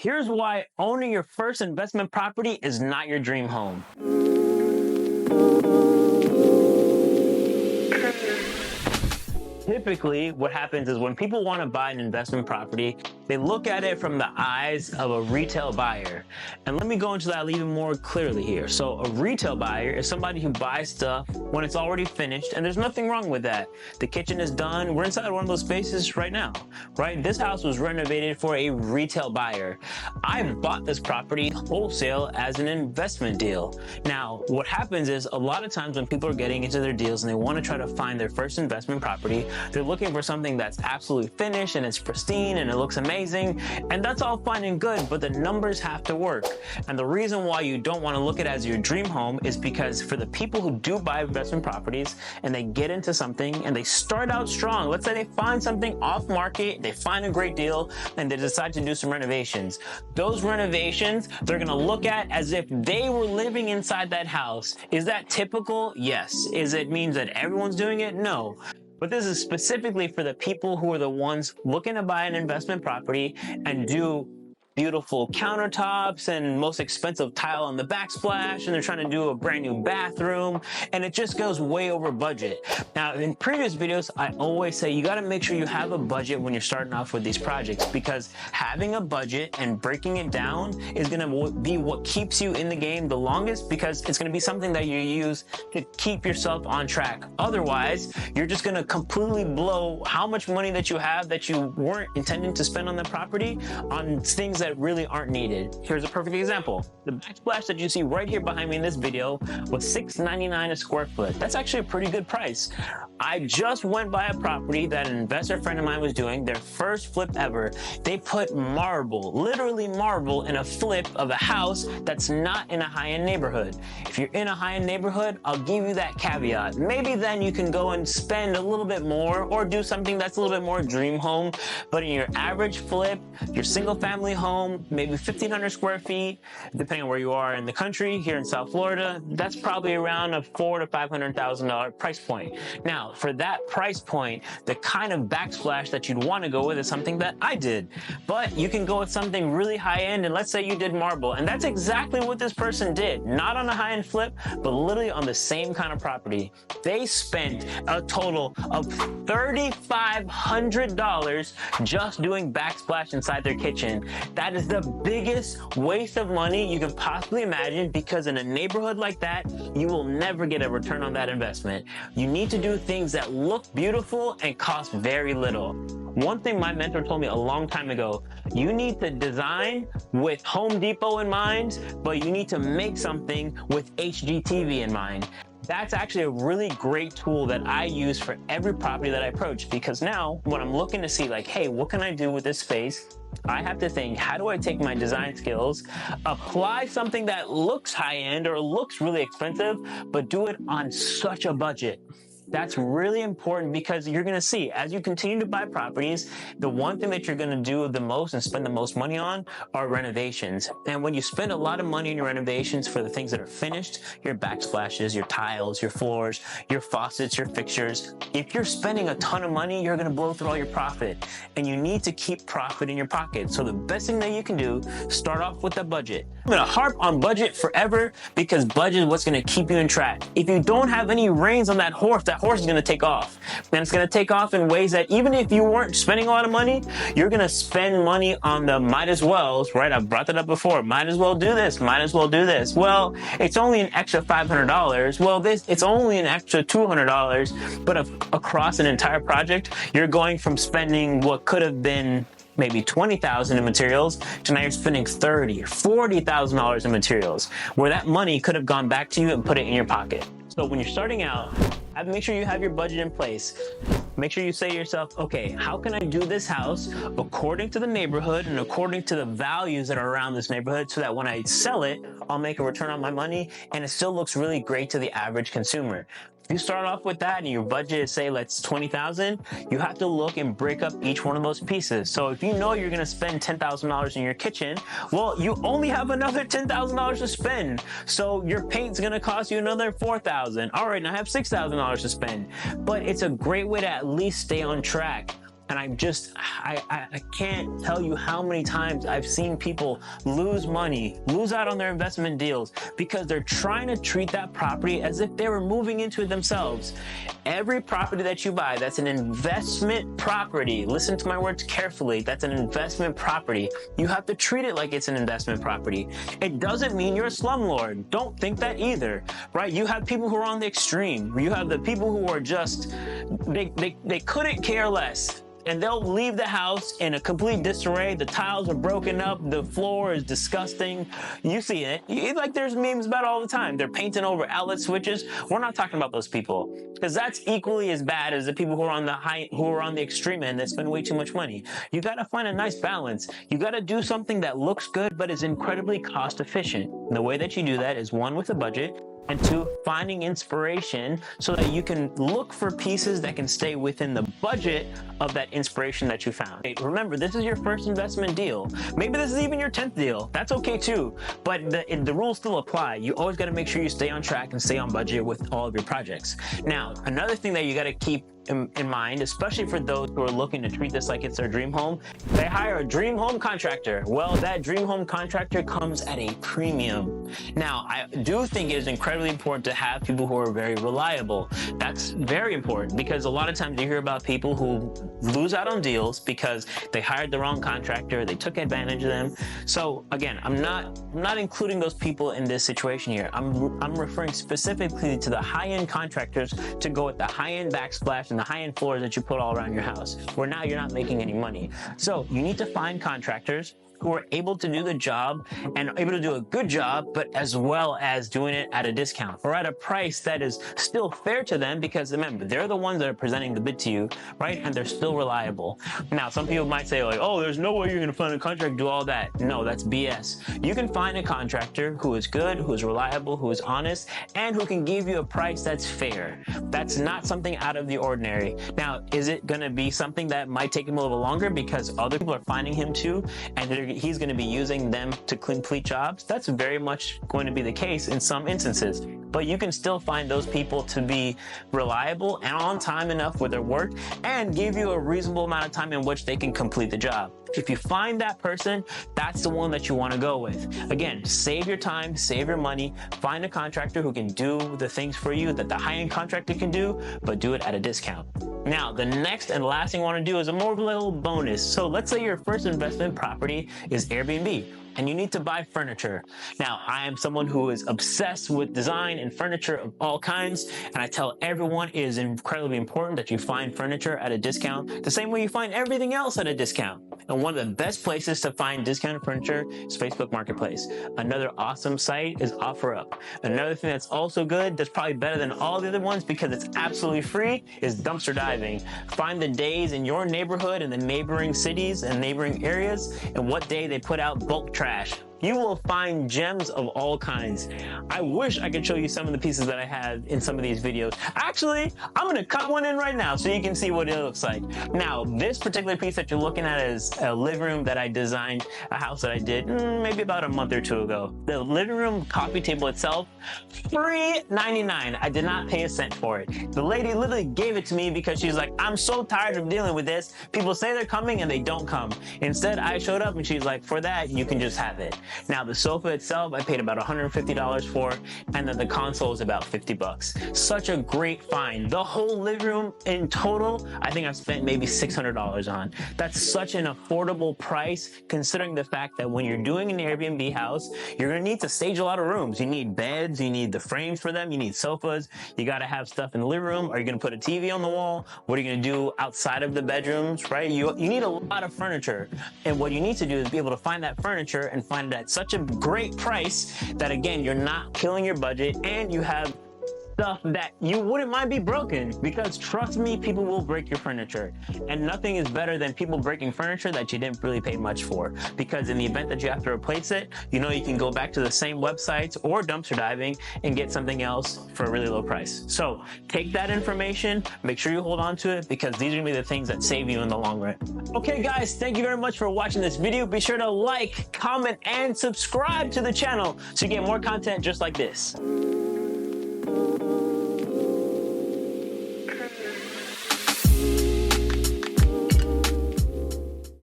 Here's why owning your first investment property is not your dream home. Typically, what happens is when people want to buy an investment property, they look at it from the eyes of a retail buyer. And let me go into that even more clearly here. So a retail buyer is somebody who buys stuff when it's already finished, and there's nothing wrong with that. The kitchen is done. We're inside one of those spaces right now, right? This house was renovated for a retail buyer. I bought this property wholesale as an investment deal. Now, what happens is a lot of times when people are getting into their deals and they want to try to find their first investment property, they're looking for something that's absolutely finished and it's pristine and it looks amazing, and that's all fine and good, but the numbers have to work. And the reason why you don't want to look at it as your dream home is because for the people who do buy investment properties and they get into something and they start out strong, let's say they find something off market, they find a great deal, and they decide to do some renovations. Those renovations, they're going to look at as if they were living inside that house. Is that typical? Yes. Is it means that everyone's doing it? No. But this is specifically for the people who are the ones looking to buy an investment property and do beautiful countertops and most expensive tile on the backsplash, and they're trying to do a brand new bathroom, and it just goes way over budget. Now, in previous videos, I always say you got to make sure you have a budget when you're starting off with these projects, because having a budget and breaking it down is going to be what keeps you in the game the longest, because it's going to be something that you use to keep yourself on track. Otherwise, you're just going to completely blow how much money that you have that you weren't intending to spend on the property on things that really aren't needed. Here's a perfect example. The backsplash that you see right here behind me in this video was $6.99 a square foot. That's actually a pretty good price. I just went by a property that an investor friend of mine was doing, their first flip ever. They put marble, literally marble, in a flip of a house that's not in a high-end neighborhood. If you're in a high-end neighborhood, I'll give you that caveat. Maybe then you can go and spend a little bit more or do something that's a little bit more dream home. But in your average flip, your single-family home, maybe 1,500 square feet, depending on where you are in the country. Here in South Florida, that's probably around a $400,000 to $500,000 price point. Now, for that price point, the kind of backsplash that you'd want to go with is something that I did. But you can go with something really high-end, and let's say you did marble, and that's exactly what this person did. Not on a high-end flip, but literally on the same kind of property. They spent a total of $3,500 just doing backsplash inside their kitchen. That is the biggest waste of money you can possibly imagine, because in a neighborhood like that, you will never get a return on that investment. You need to do things that look beautiful and cost very little. One thing my mentor told me a long time ago, you need to design with Home Depot in mind, but you need to make something with HGTV in mind. That's actually a really great tool that I use for every property that I approach, because now when I'm looking to see like, hey, what can I do with this space? I have to think, how do I take my design skills, apply something that looks high-end or looks really expensive, but do it on such a budget? That's really important, because you're going to see as you continue to buy properties, the one thing that you're going to do the most and spend the most money on are renovations. And when you spend a lot of money on your renovations for the things that are finished, your backsplashes, your tiles, your floors, your faucets, your fixtures, if you're spending a ton of money, you're going to blow through all your profit, and you need to keep profit in your pocket. So the best thing that you can do, start off with a budget. I'm going to harp on budget forever, because budget is what's going to keep you in track. If you don't have any reins on that horse is going to take off, and it's going to take off in ways that even if you weren't spending a lot of money, you're going to spend money on the might as wells, right? I've brought that up before. Might as well do this. Might as well do this. Well, it's only an extra $500. Well, it's only an extra $200, but across an entire project, you're going from spending what could have been maybe $20,000 in materials to now you're spending $30,000 or $40,000 in materials, where that money could have gone back to you and put it in your pocket. So when you're starting out, make sure you have your budget in place. Make sure you say to yourself, okay, how can I do this house according to the neighborhood and according to the values that are around this neighborhood, so that when I sell it, I'll make a return on my money and it still looks really great to the average consumer. If you start off with that and your budget is, say, let's $20,000, you have to look and break up each one of those pieces. So if you know you're going to spend $10,000 in your kitchen, well, you only have another $10,000 to spend. So your paint's going to cost you another $4,000. All right, now I have $6,000 to spend. But it's a great way to at least stay on track. And I can't tell you how many times I've seen people lose money, lose out on their investment deals because they're trying to treat that property as if they were moving into it themselves. Every property that you buy, that's an investment property. Listen to my words carefully. That's an investment property. You have to treat it like it's an investment property. It doesn't mean you're a slumlord. Don't think that either, right? You have people who are on the extreme. You have the people who are just, they couldn't care less. And they'll leave the house in a complete disarray. The tiles are broken up. The floor is disgusting. You see it. Like there's memes about it all the time. They're painting over outlet switches. We're not talking about those people because that's equally as bad as the people who are on the extreme end that spend way too much money. You got to find a nice balance. You got to do something that looks good but is incredibly cost efficient. And the way that you do that is one, with a budget, and two, finding inspiration so that you can look for pieces that can stay within the budget of that inspiration that you found. Remember, this is your first investment deal. Maybe this is even your 10th deal. That's okay too, but the rules still apply. You always got to make sure you stay on track and stay on budget with all of your projects. Now, another thing that you got to keep in mind, especially for those who are looking to treat this like it's their dream home, they hire a dream home contractor. Well, that dream home contractor comes at a premium. Now, I do think it is incredibly important to have people who are very reliable. That's very important because a lot of times you hear about people who lose out on deals because they hired the wrong contractor, they took advantage of them. So again, I'm not including those people in this situation here. I'm referring specifically to the high-end contractors to go with the high-end backsplash and the high-end floors that you put all around your house, where now you're not making any money. So you need to find contractors who are able to do the job and able to do a good job, but as well as doing it at a discount or at a price that is still fair to them, because remember, they're the ones that are presenting the bid to you, right? And they're still reliable. Now, some people might say like, oh, there's no way you're going to find a contractor to do all that. No, that's BS. You can find a contractor who is good, who is reliable, who is honest, and who can give you a price that's fair. That's not something out of the ordinary. Now, is it going to be something that might take him a little longer because other people are finding him too, and he's going to be using them to complete jobs? That's very much going to be the case in some instances, but you can still find those people to be reliable and on time enough with their work and give you a reasonable amount of time in which they can complete the job. If you find that person, that's the one that you want to go with. Again, save your time, save your money, find a contractor who can do the things for you that the high-end contractor can do, but do it at a discount. Now, the next and last thing I want to do is a more of a little bonus. So let's say your first investment property is Airbnb, and you need to buy furniture. Now, I am someone who is obsessed with design and furniture of all kinds, and I tell everyone it is incredibly important that you find furniture at a discount, the same way you find everything else at a discount. And one of the best places to find discounted furniture is Facebook Marketplace. Another awesome site is OfferUp. Another thing that's also good, that's probably better than all the other ones because it's absolutely free, is dumpster diving. Find the days in your neighborhood and the neighboring cities and neighboring areas and what day they put out bulk trash. You will find gems of all kinds. I wish I could show you some of the pieces that I have in some of these videos. Actually, I'm gonna cut one in right now so you can see what it looks like. Now, this particular piece that you're looking at is a living room that I designed, a house that I did maybe about a month or two ago. The living room coffee table itself, free $99. I did not pay a cent for it. The lady literally gave it to me because she's like, I'm so tired of dealing with this. People say they're coming and they don't come. Instead, I showed up and she's like, for that, you can just have it. Now, the sofa itself, I paid about $150 for, and then the console is about 50 bucks. Such a great find. The whole living room in total, I think I've spent maybe $600 on. That's such an affordable price, considering the fact that when you're doing an Airbnb house, you're gonna need to stage a lot of rooms. You need beds, you need the frames for them, you need sofas, you gotta have stuff in the living room. Are you gonna put a TV on the wall? What are you gonna do outside of the bedrooms, right? You need a lot of furniture. And what you need to do is be able to find that furniture and find it at such a great price that, again, you're not killing your budget and you have stuff that you wouldn't mind be broken, because trust me, people will break your furniture, and nothing is better than people breaking furniture that you didn't really pay much for, because in the event that you have to replace it, you know, you can go back to the same websites or dumpster diving and get something else for a really low price. So take that information, make sure you hold on to it, because these are gonna be the things that save you in the long run. Okay guys, thank you very much for watching this video. Be sure to like, comment, and subscribe to the channel so you get more content just like this.